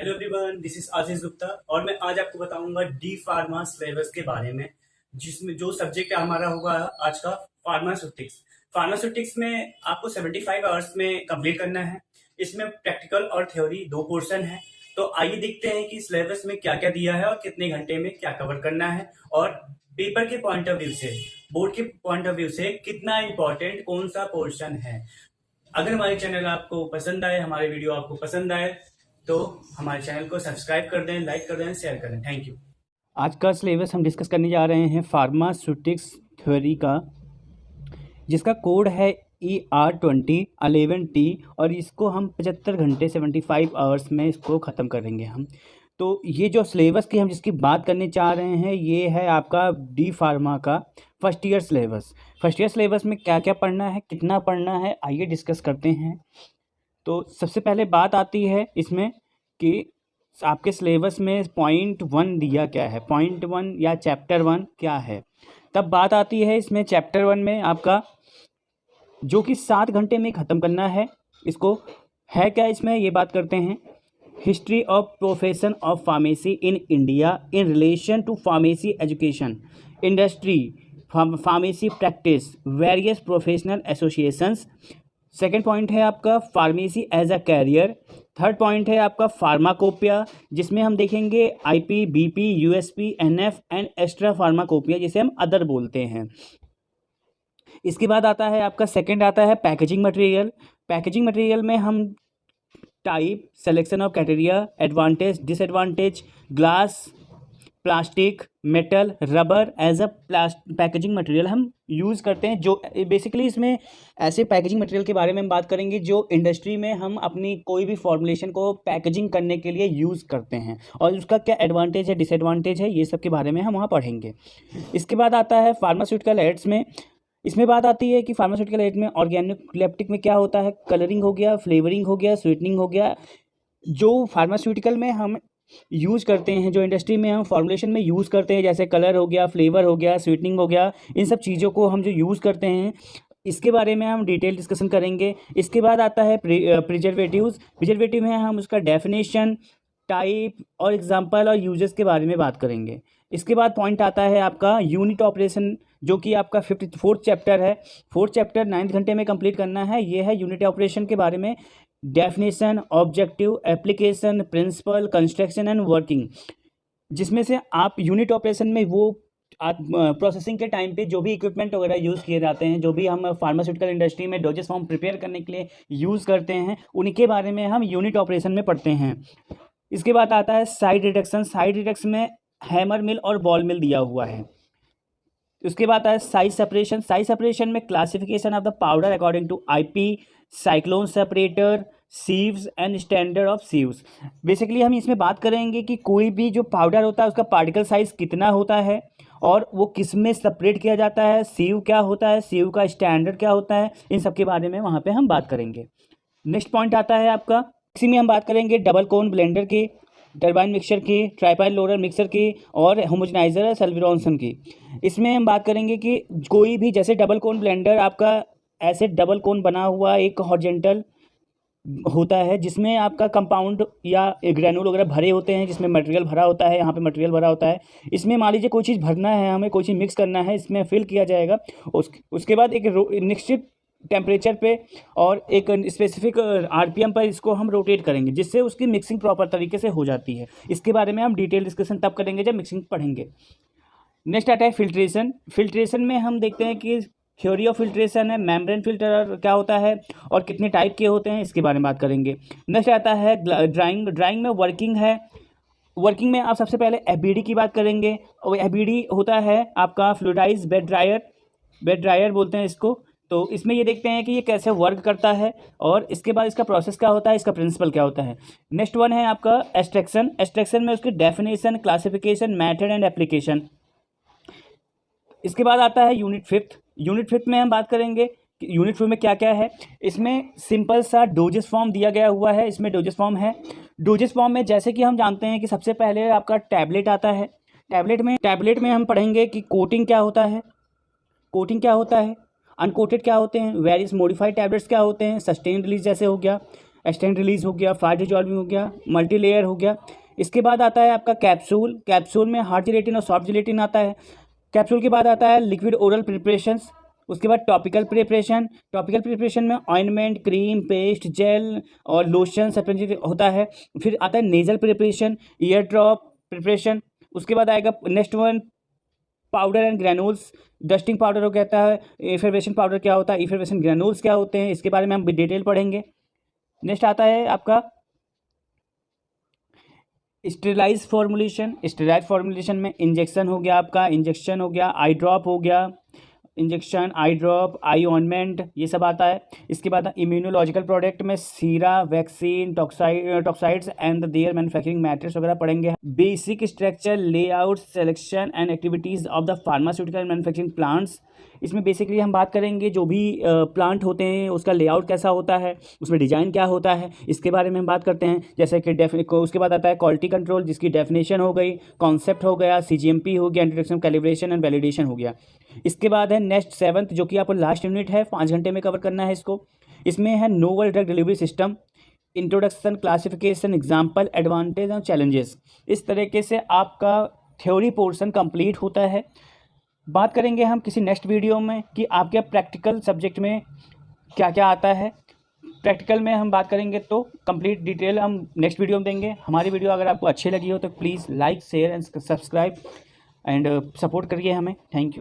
Hello everyone, this is Ashish Gupta और मैं आज आपको बताऊंगा डी फार्मा सिलेबस के बारे में, जिसमें जो सब्जेक्ट हमारा होगा आज का फार्मास्यूटिक्स। फार्मास्यूटिक्स में आपको 75 आवर्स में कंप्लीट करना है। इसमें प्रैक्टिकल और थ्योरी दो पोर्शन है। तो आइए देखते हैं कि सिलेबस में क्या क्या दिया है और कितने घंटे में क्या कवर करना है, और पेपर के पॉइंट ऑफ व्यू से, बोर्ड के पॉइंट ऑफ व्यू से कितना इंपॉर्टेंट कौन सा पोर्शन है। अगर हमारे चैनल आपको पसंद आए, हमारे वीडियो आपको पसंद आए, तो हमारे चैनल को सब्सक्राइब कर दें, लाइक कर दें, शेयर कर दें। Thank you. आज का सिलेबस हम डिस्कस करने जा रहे हैं फार्मास्यूटिक्स थ्योरी का, जिसका कोड है ER2011T और इसको हम 75 घंटे 75 आवर्स में इसको ख़त्म करेंगे हम। तो ये जो सिलेबस की हम जिसकी बात करने चाह रहे हैं, ये है आपका डी फार्मा का first year syllabus. First year syllabus में क्या क्या पढ़ना है, कितना पढ़ना है, आइए डिस्कस करते हैं। तो सबसे पहले बात आती है इसमें कि आपके सिलेबस में .1 दिया क्या है, .1 या चैप्टर 1 क्या है। तब बात आती है इसमें चैप्टर 1 में आपका जो कि 7 घंटे में ख़त्म करना है। इसको है क्या, इसमें ये बात करते हैं। History of profession of pharmacy in India in relation to pharmacy education, industry, pharmacy practice, various professional associations. Second point है आपका pharmacy as a career. Third point है आपका फार्माकोपिया, जिसमें हम देखेंगे IP, BP, USP, NF and extra pharmacopoeia, जिसे हम other बोलते हैं। इसके बाद आता है आपका सेकंड आता है पैकेजिंग मटेरियल। पैकेजिंग मटेरियल में हम type, selection of criteria, advantage, disadvantage, glass, plastic, metal, rubber as a packaging material हम यूज़ करते हैं। जो बेसिकली इसमें ऐसे पैकेजिंग मटेरियल के बारे में हम बात करेंगे जो इंडस्ट्री में हम अपनी कोई भी फॉर्मुलेशन को पैकेजिंग करने के लिए यूज़ करते हैं, और उसका क्या एडवांटेज है, डिसएडवांटेज है, ये सब के बारे में हम वहाँ पढ़ेंगे। इसके बाद आता है फार्मास्यूटिकल एड्स में। इसमें बात आती है कि फार्मास्यूटिकल एड में ऑर्गेनोलेप्टिक में क्या होता है, कलरिंग हो गया, फ्लेवरिंग हो गया, स्वीटनिंग हो गया। जो फार्मास्यूटिकल में हम यूज़ करते हैं, जो इंडस्ट्री में हम फॉर्मुलेशन में यूज़ करते हैं, जैसे कलर हो गया, फ्लेवर हो गया, स्वीटनिंग हो गया, इन सब चीज़ों को हम जो यूज़ करते हैं, इसके बारे में हम डिटेल डिस्कशन करेंगे। इसके बाद आता है प्रिजर्वेटिव्स। प्रिजर्वेटिव में हम उसका डेफिनेशन, टाइप और एग्जांपल और यूजेस के बारे में बात करेंगे। इसके बाद पॉइंट आता है आपका यूनिट ऑपरेशन, जो कि आपका 54th चैप्टर है। 4th चैप्टर 9 घंटे में कंप्लीट करना है। ये है यूनिट ऑपरेशन के बारे में, definition, objective, application, principle, construction and working, जिसमें से आप यूनिट ऑपरेशन में वो प्रोसेसिंग के टाइम पे जो भी इक्विपमेंट वगैरह यूज़ किए जाते हैं, जो भी हम फार्मास्यूटिकल इंडस्ट्री में डोजेस फॉर्म प्रिपेयर करने के लिए यूज़ करते हैं, उनके बारे में हम यूनिट ऑपरेशन में पढ़ते हैं। इसके बाद आता है साइड रिडक्शन। साइड रिडक्शन में हैमर मिल और बॉल मिल दिया हुआ है। उसके बाद आता है साइज सेपरेशन। साइज सेपरेशन में classification of the powder according to IP, cyclone separator, sieves and standard of sieves. Basically हम इसमें बात करेंगे कि कोई भी जो पाउडर होता है उसका पार्टिकल साइज कितना होता है और वो किस में सेपरेट किया जाता है, सीव क्या होता है, सीव का स्टैंडर्ड क्या होता है, इन सब के बारे में वहाँ पे हम बात करेंगे। नेक्स्ट पॉइंट आता है आपका, इसी में हम बात करेंगे डबल कोन ब्लेंडर की, टर्बाइन मिक्सर की, ट्राइपाइल लोडर मिक्सर की और होमोजेनाइजर सल्विरॉन्सन की। इसमें हम बात करेंगे कि कोई भी, जैसे डबल कोन ब्लेंडर आपका ऐसे डबल कोन बना हुआ एक हॉरिजॉन्टल होता है, जिसमें आपका कंपाउंड या ग्रैनुल वगैरह भरे होते हैं, जिसमें मटेरियल भरा होता है, यहाँ पे मटेरियल भरा होता है। इसमें मान लीजिए कोई चीज़ भरना है, हमें कोई चीज़ मिक्स करना है, इसमें फिल किया जाएगा। उसके बाद एक निश्चित टेम्परेचर पे और एक स्पेसिफिक RPM पर इसको हम रोटेट करेंगे, जिससे उसकी मिक्सिंग प्रॉपर तरीके से हो जाती है। इसके बारे में हम डिटेल डिस्कशन तब करेंगे जब मिक्सिंग पढ़ेंगे। नेक्स्ट आता है फिल्ट्रेशन। फिल्ट्रेशन में हम देखते हैं कि थ्योरी ऑफ फिल्ट्रेशन है, मेम्ब्रेन फिल्टर क्या होता है और कितने टाइप के होते हैं, इसके बारे में बात करेंगे। नेक्स्ट आता है ड्राइंग। ड्राइंग में वर्किंग है। वर्किंग में आप सबसे पहले FBD की बात करेंगे, और FBD होता है आपका फ्लूइडाइज बेड ड्रायर। बेड ड्रायर बोलते हैं इसको। तो इसमें ये देखते हैं कि ये कैसे वर्क करता है और इसके बाद इसका प्रोसेस क्या होता है, इसका प्रिंसिपल क्या होता है। नेक्स्ट वन है आपका एक्सट्रैक्शन। एक्सट्रैक्शन में उसकी definition, classification, method and application. इसके बाद आता है यूनिट 5th। यूनिट 5th में हम बात करेंगे कि यूनिट 5 में क्या क्या है। इसमें सिंपल सा डोजेस फॉर्म दिया गया हुआ है। इसमें डोजेस फॉर्म है। डोजेस फॉर्म में जैसे कि हम जानते हैं कि सबसे पहले आपका टैबलेट आता है। टैबलेट में हम पढ़ेंगे कि कोटिंग क्या होता है, कोटिंग क्या होता है, अनकोटेड क्या होते हैं, वेरियस मॉडिफाइड टैबलेट्स क्या होते हैं, सस्टेन रिलीज जैसे हो गया, एक्सटेंड रिलीज हो गया, फास्ट डिजॉल्विंग हो गया, मल्टी लेयर हो गया। इसके बाद आता है आपका कैप्सूल। कैप्सूल में हार्ड जिलेटिन और सॉफ्ट जिलेटिन आता है। कैप्सूल के बाद आता है लिक्विड ओरल प्रिपरेशंस। उसके बाद टॉपिकल प्रिपरेशन। टॉपिकल प्रिपरेशन में ऑइंटमेंट, क्रीम, पेस्ट, जेल और लोशन सब होता है। फिर आता है nasal preparation, year drop preparation. उसके बाद आएगा next one powder and granules. Dusting powder हो कहता है, इफरवेशन पाउडर क्या होता है, इफरवेशन ग्रैनुल्स क्या होते हैं, इसके बारे में हम डिटेल पढ़ेंगे। नेक्स्ट आता है आपका स्टेरिलाइज फॉर्मुलेशन। स्टेराइज फॉर्मुलेशन में इंजेक्शन हो गया, आपका इंजेक्शन हो गया, आई ड्रॉप हो गया, इंजेक्शन, आई ड्रॉप, आई ऑइंटमेंट, ये सब आता है। इसके बाद इम्यूनोलॉजिकल प्रोडक्ट में sera, vaccine, toxoids and their manufacturing matters वगैरह पढ़ेंगे। Basic structure, layout, selection and activities of the pharmaceutical manufacturing plants. इसमें बेसिकली हम बात करेंगे जो भी प्लांट होते हैं उसका लेआउट कैसा होता है, उसमें डिजाइन क्या होता है, इसके बारे में हम बात करते हैं। जैसे कि उसके बाद आता है क्वालिटी कंट्रोल, जिसकी डेफिनेशन हो गई, कॉन्सेप्ट हो गया, CGMP हो गया, इंट्रोडक्शन, कैलिब्रेशन एंड वैलिडेशन हो गया। इसके बाद है नेक्स्ट 7th, जो कि आपको लास्ट यूनिट है, 5 घंटे में कवर करना है इसको। इसमें है novel drug delivery system, introduction, classification, example, advantage और चैलेंजेस। इस तरीके से आपका थ्योरी पोर्शन कंप्लीट होता है। बात करेंगे हम किसी नेक्स्ट वीडियो में कि आपके प्रैक्टिकल सब्जेक्ट में क्या क्या आता है। प्रैक्टिकल में हम बात करेंगे तो कंप्लीट डिटेल हम नेक्स्ट वीडियो में देंगे। हमारी वीडियो अगर आपको अच्छी लगी हो तो please like, share and subscribe and support करिए हमें। Thank you.